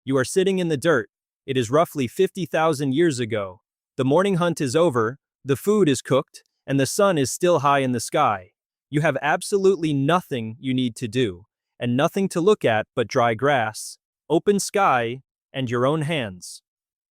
You are sitting in the dirt. It is roughly 50,000 years ago. The morning hunt is over, the food is cooked, and the sun is still high in the sky. You have absolutely nothing you need to do, and nothing to look at but dry grass, open sky, and your own hands.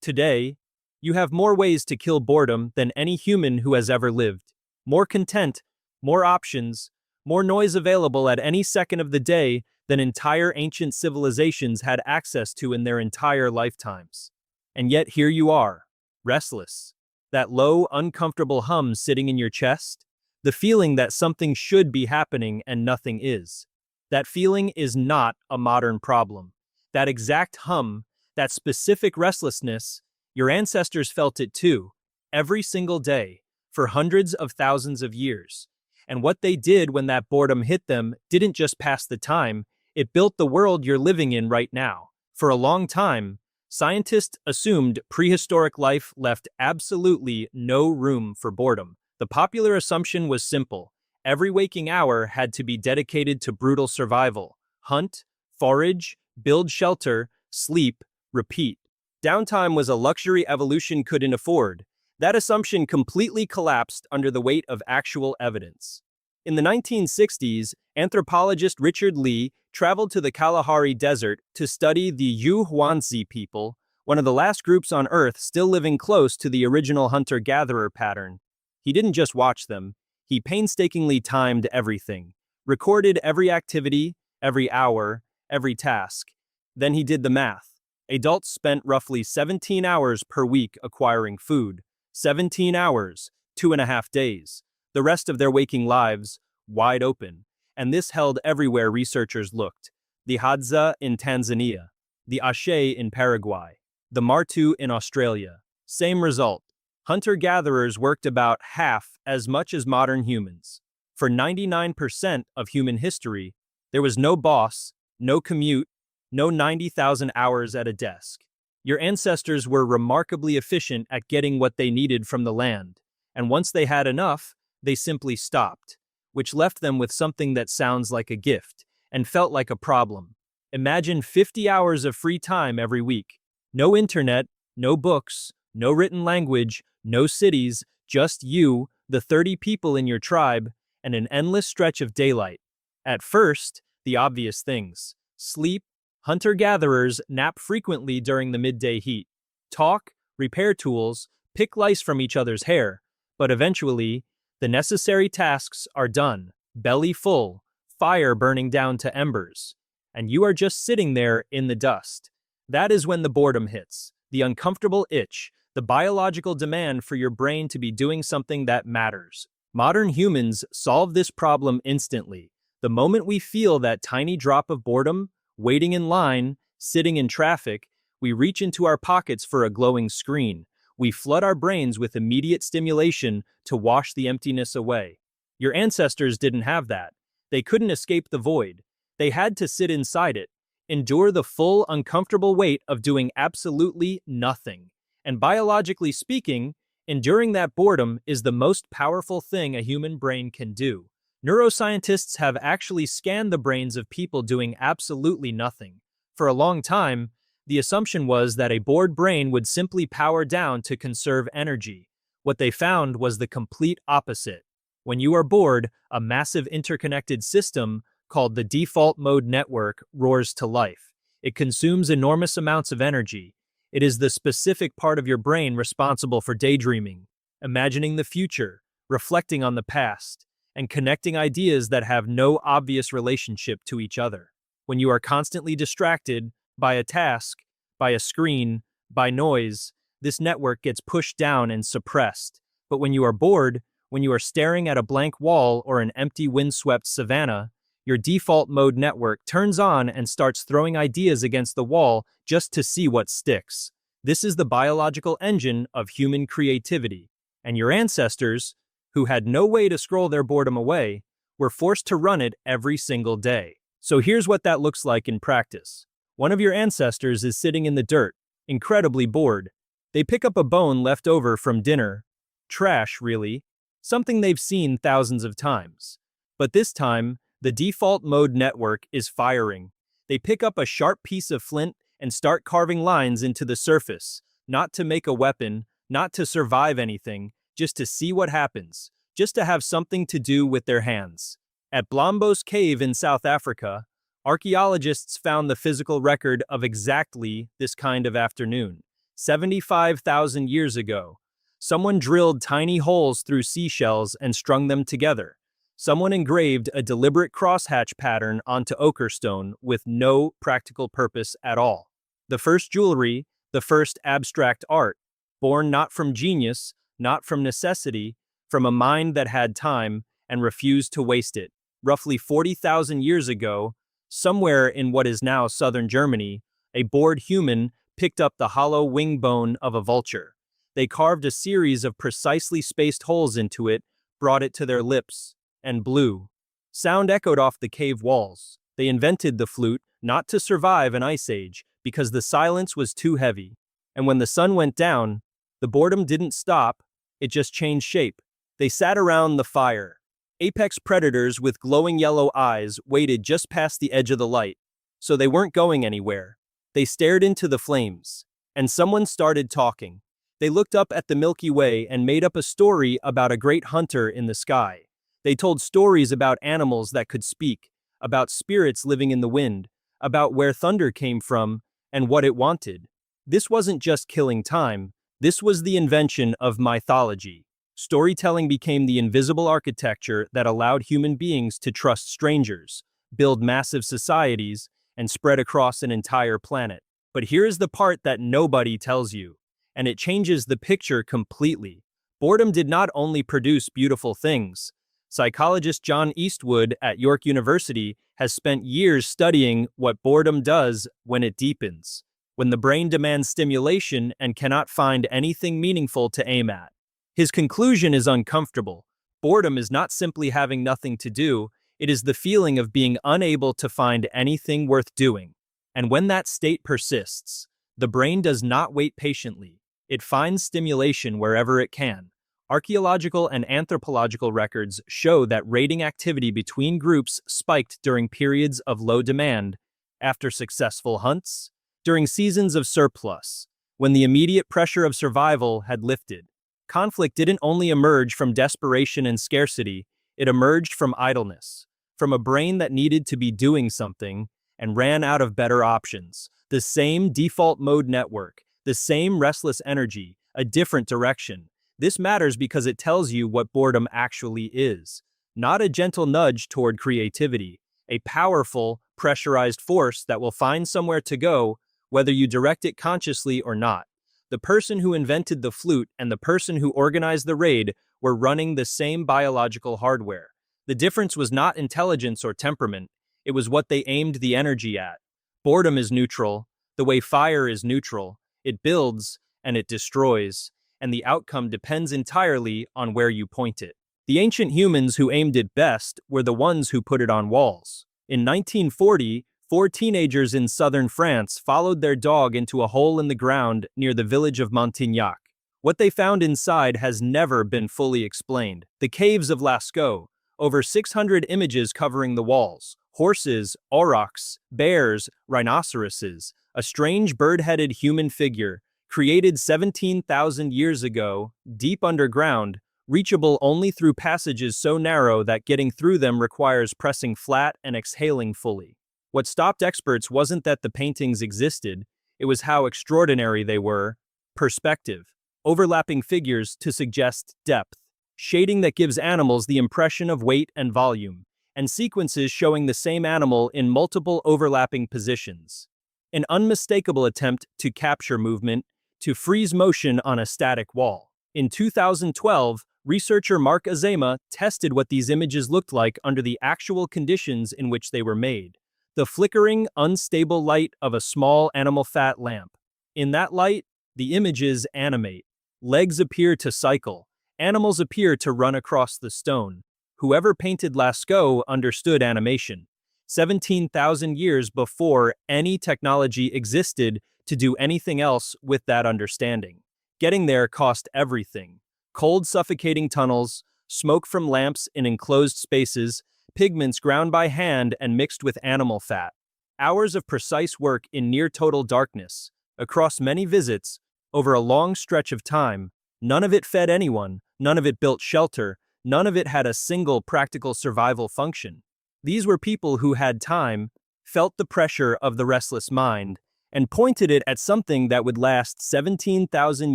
Today, you have more ways to kill boredom than any human who has ever lived. More content, more options, more noise available at any second of the day than entire ancient civilizations had access to in their entire lifetimes. And yet here you are, restless. That low, uncomfortable hum sitting in your chest, the feeling that something should be happening and nothing is. That feeling is not a modern problem. That exact hum, that specific restlessness, your ancestors felt it too, every single day, for hundreds of thousands of years. And what they did when that boredom hit them didn't just pass the time, it built the world you're living in right now. For a long time, scientists assumed prehistoric life left absolutely no room for boredom. The popular assumption was simple. Every waking hour had to be dedicated to brutal survival. Hunt, forage, build shelter, sleep, repeat. Downtime was a luxury evolution couldn't afford. That assumption completely collapsed under the weight of actual evidence. In the 1960s, anthropologist Richard Lee traveled to the Kalahari Desert to study the Yuhuanzi people, one of the last groups on Earth still living close to the original hunter-gatherer pattern. He didn't just watch them, he painstakingly timed everything, recorded every activity, every hour, every task. Then he did the math. Adults spent roughly 17 hours per week acquiring food. 17 hours, 2.5 days. The rest of their waking lives, wide open. And this held everywhere researchers looked. The Hadza in Tanzania, the Ashe in Paraguay, the Martu in Australia. Same result. Hunter-gatherers worked about half as much as modern humans. For 99% of human history, there was no boss, no commute, no 90,000 hours at a desk. Your ancestors were remarkably efficient at getting what they needed from the land, and once they had enough, they simply stopped, which left them with something that sounds like a gift and felt like a problem. Imagine 50 hours of free time every week. No internet, no books, no written language, no cities, just you, the 30 people in your tribe, and an endless stretch of daylight. At first, the obvious things. Sleep. Hunter-gatherers nap frequently during the midday heat. Talk, repair tools, pick lice from each other's hair. But eventually, the necessary tasks are done, belly full, fire burning down to embers. And you are just sitting there in the dust. That is when the boredom hits, the uncomfortable itch, the biological demand for your brain to be doing something that matters. Modern humans solve this problem instantly. The moment we feel that tiny drop of boredom, waiting in line, sitting in traffic, we reach into our pockets for a glowing screen. We flood our brains with immediate stimulation to wash the emptiness away. Your ancestors didn't have that. They couldn't escape the void. They had to sit inside it, endure the full, uncomfortable weight of doing absolutely nothing. And biologically speaking, enduring that boredom is the most powerful thing a human brain can do. Neuroscientists have actually scanned the brains of people doing absolutely nothing. For a long time, the assumption was that a bored brain would simply power down to conserve energy. What they found was the complete opposite. When you are bored, a massive interconnected system called the default mode network roars to life. It consumes enormous amounts of energy. It is the specific part of your brain responsible for daydreaming, imagining the future, reflecting on the past, and connecting ideas that have no obvious relationship to each other. When you are constantly distracted by a task, by a screen, by noise, this network gets pushed down and suppressed. But when you are bored, when you are staring at a blank wall or an empty windswept savanna, your default mode network turns on and starts throwing ideas against the wall just to see what sticks. This is the biological engine of human creativity. And your ancestors, who had no way to scroll their boredom away, were forced to run it every single day. So here's what that looks like in practice. One of your ancestors is sitting in the dirt, incredibly bored. They pick up a bone left over from dinner. Trash, really. Something they've seen thousands of times. But this time, the default mode network is firing. They pick up a sharp piece of flint and start carving lines into the surface, not to make a weapon, not to survive anything, just to see what happens, just to have something to do with their hands. At Blombos Cave in South Africa, archaeologists found the physical record of exactly this kind of afternoon. 75,000 years ago, someone drilled tiny holes through seashells and strung them together. Someone engraved a deliberate crosshatch pattern onto ochre stone with no practical purpose at all. The first jewelry, the first abstract art, born not from genius, not from necessity, from a mind that had time and refused to waste it. Roughly 40,000 years ago, somewhere in what is now southern Germany, a bored human picked up the hollow wing bone of a vulture. They carved a series of precisely spaced holes into it, brought it to their lips, and blew. Sound echoed off the cave walls. They invented the flute not to survive an ice age, because the silence was too heavy. And when the sun went down, the boredom didn't stop, it just changed shape. They sat around the fire. Apex predators with glowing yellow eyes waited just past the edge of the light, so they weren't going anywhere. They stared into the flames, and someone started talking. They looked up at the Milky Way and made up a story about a great hunter in the sky. They told stories about animals that could speak, about spirits living in the wind, about where thunder came from and what it wanted. This wasn't just killing time, this was the invention of mythology. Storytelling became the invisible architecture that allowed human beings to trust strangers, build massive societies, and spread across an entire planet. But here's the part that nobody tells you, and it changes the picture completely. Boredom did not only produce beautiful things. Psychologist John Eastwood at York University has spent years studying what boredom does when it deepens, when the brain demands stimulation and cannot find anything meaningful to aim at. His conclusion is uncomfortable. Boredom is not simply having nothing to do, it is the feeling of being unable to find anything worth doing. And when that state persists, the brain does not wait patiently. It finds stimulation wherever it can. Archaeological and anthropological records show that raiding activity between groups spiked during periods of low demand, after successful hunts, during seasons of surplus, when the immediate pressure of survival had lifted. Conflict didn't only emerge from desperation and scarcity, it emerged from idleness, from a brain that needed to be doing something and ran out of better options. The same default mode network, the same restless energy, a different direction. This matters because it tells you what boredom actually is. Not a gentle nudge toward creativity, a powerful, pressurized force that will find somewhere to go, whether you direct it consciously or not. The person who invented the flute and the person who organized the raid were running the same biological hardware. The difference was not intelligence or temperament, it was what they aimed the energy at. Boredom is neutral, the way fire is neutral. It builds and it destroys, and the outcome depends entirely on where you point it. The ancient humans who aimed it best were the ones who put it on walls. In 1940, 4 teenagers in southern France followed their dog into a hole in the ground near the village of Montignac. What they found inside has never been fully explained. The caves of Lascaux, over 600 images covering the walls, horses, aurochs, bears, rhinoceroses, a strange bird-headed human figure, created 17,000 years ago, deep underground, reachable only through passages so narrow that getting through them requires pressing flat and exhaling fully. What stopped experts wasn't that the paintings existed, it was how extraordinary they were. Perspective. Overlapping figures to suggest depth. Shading that gives animals the impression of weight and volume. And sequences showing the same animal in multiple overlapping positions. An unmistakable attempt to capture movement, to freeze motion on a static wall. In 2012, researcher Mark Azema tested what these images looked like under the actual conditions in which they were made. The flickering, unstable light of a small animal fat lamp. In that light, the images animate. Legs appear to cycle. Animals appear to run across the stone. Whoever painted Lascaux understood animation. 17,000 years before any technology existed to do anything else with that understanding. Getting there cost everything. Cold, suffocating tunnels, smoke from lamps in enclosed spaces, pigments ground by hand and mixed with animal fat. Hours of precise work in near total darkness, across many visits, over a long stretch of time. None of it fed anyone, none of it built shelter, none of it had a single practical survival function. These were people who had time, felt the pressure of the restless mind, and pointed it at something that would last 17,000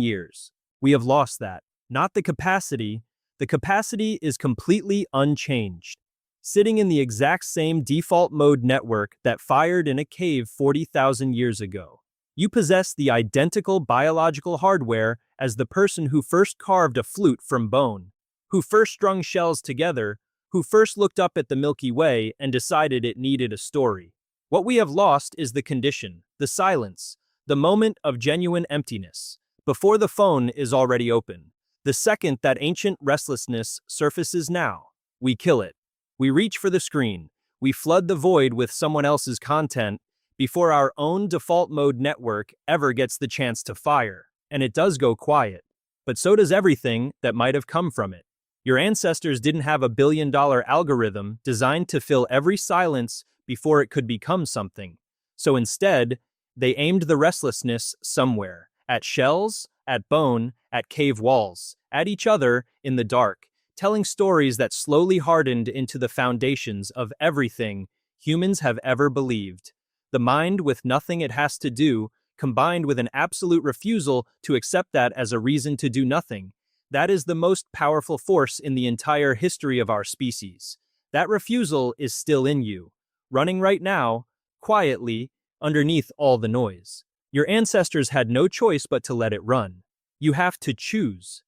years. We have lost that. Not the capacity. The capacity is completely unchanged. Sitting in the exact same default mode network that fired in a cave 40,000 years ago. You possess the identical biological hardware as the person who first carved a flute from bone, who first strung shells together, who first looked up at the Milky Way and decided it needed a story. What we have lost is the condition, the silence, the moment of genuine emptiness, before the phone is already open. The second that ancient restlessness surfaces now, we kill it. We reach for the screen. We flood the void with someone else's content before our own default mode network ever gets the chance to fire. And it does go quiet. But so does everything that might have come from it. Your ancestors didn't have a billion-dollar algorithm designed to fill every silence before it could become something. So instead, they aimed the restlessness somewhere. At shells, at bone, at cave walls, at each other in the dark, telling stories that slowly hardened into the foundations of everything humans have ever believed. The mind with nothing it has to do, combined with an absolute refusal to accept that as a reason to do nothing. That is the most powerful force in the entire history of our species. That refusal is still in you, running right now, quietly, underneath all the noise. Your ancestors had no choice but to let it run. You have to choose.